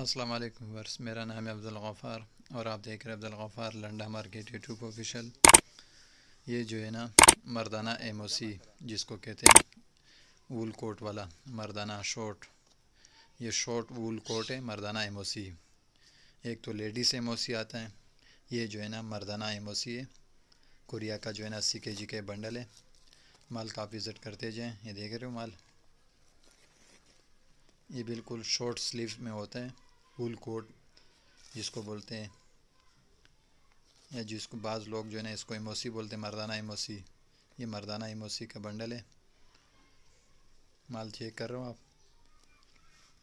अस्सलाम वालेकुम वर्स, मेरा नाम है अब्दुल गफ़ार और आप देख रहे हैं Abdul Gaffar Landa market YouTube official. ये जो है ना मर्दाना एमओसी जिसको कहते हैं वूल कोट वाला मर्दाना शॉर्ट, ये शॉर्ट वूल कोट है मर्दाना एमओसी। एक तो लेडीज़ एमओसी आता है, ये जो है ना मर्दाना एमओसी है। कोरिया का जो है ना 80 kg के बंडल है। माल का आप विज़िट करते जाएँ। ये देख रहे हो माल, ये बिल्कुल शॉर्ट स्लीव में होता है वूल कोट जिसको बोलते हैं, या जिसको बाज़ लोग जो है ना इसको एमओसी बोलते हैं, मर्दाना एमओसी। ये मर्दाना एमओसी का बंडल है। माल चेक कर रहे हो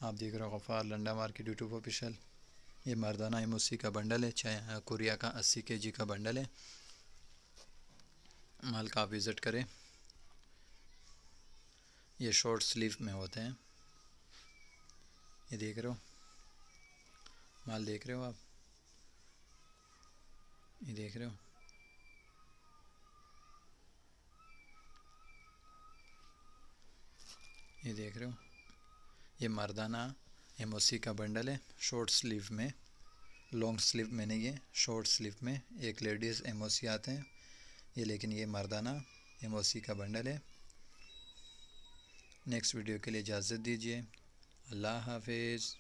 आप देख रहे हो Gaffar Landa market YouTube official. ये मर्दाना एमओसी का बंडल है, चाहे कोरिया का 80 kg का बंडल है। माल का आप विज़िट करें। ये शॉर्ट स्लीव में होते हैं। ये देख रहे हो माल, देख रहे हो आप, ये देख रहे हो, ये देख रहे हो, ये मर्दाना एमओसी का बंडल है शॉर्ट स्लीव में, लॉन्ग स्लीव में नहीं है, शॉर्ट स्लीव में। एक लेडीज़ एमओसी आते हैं ये, लेकिन ये मर्दाना एमओसी का बंडल है। नेक्स्ट वीडियो के लिए इजाज़त दीजिए। अल्लाह हाफिज़।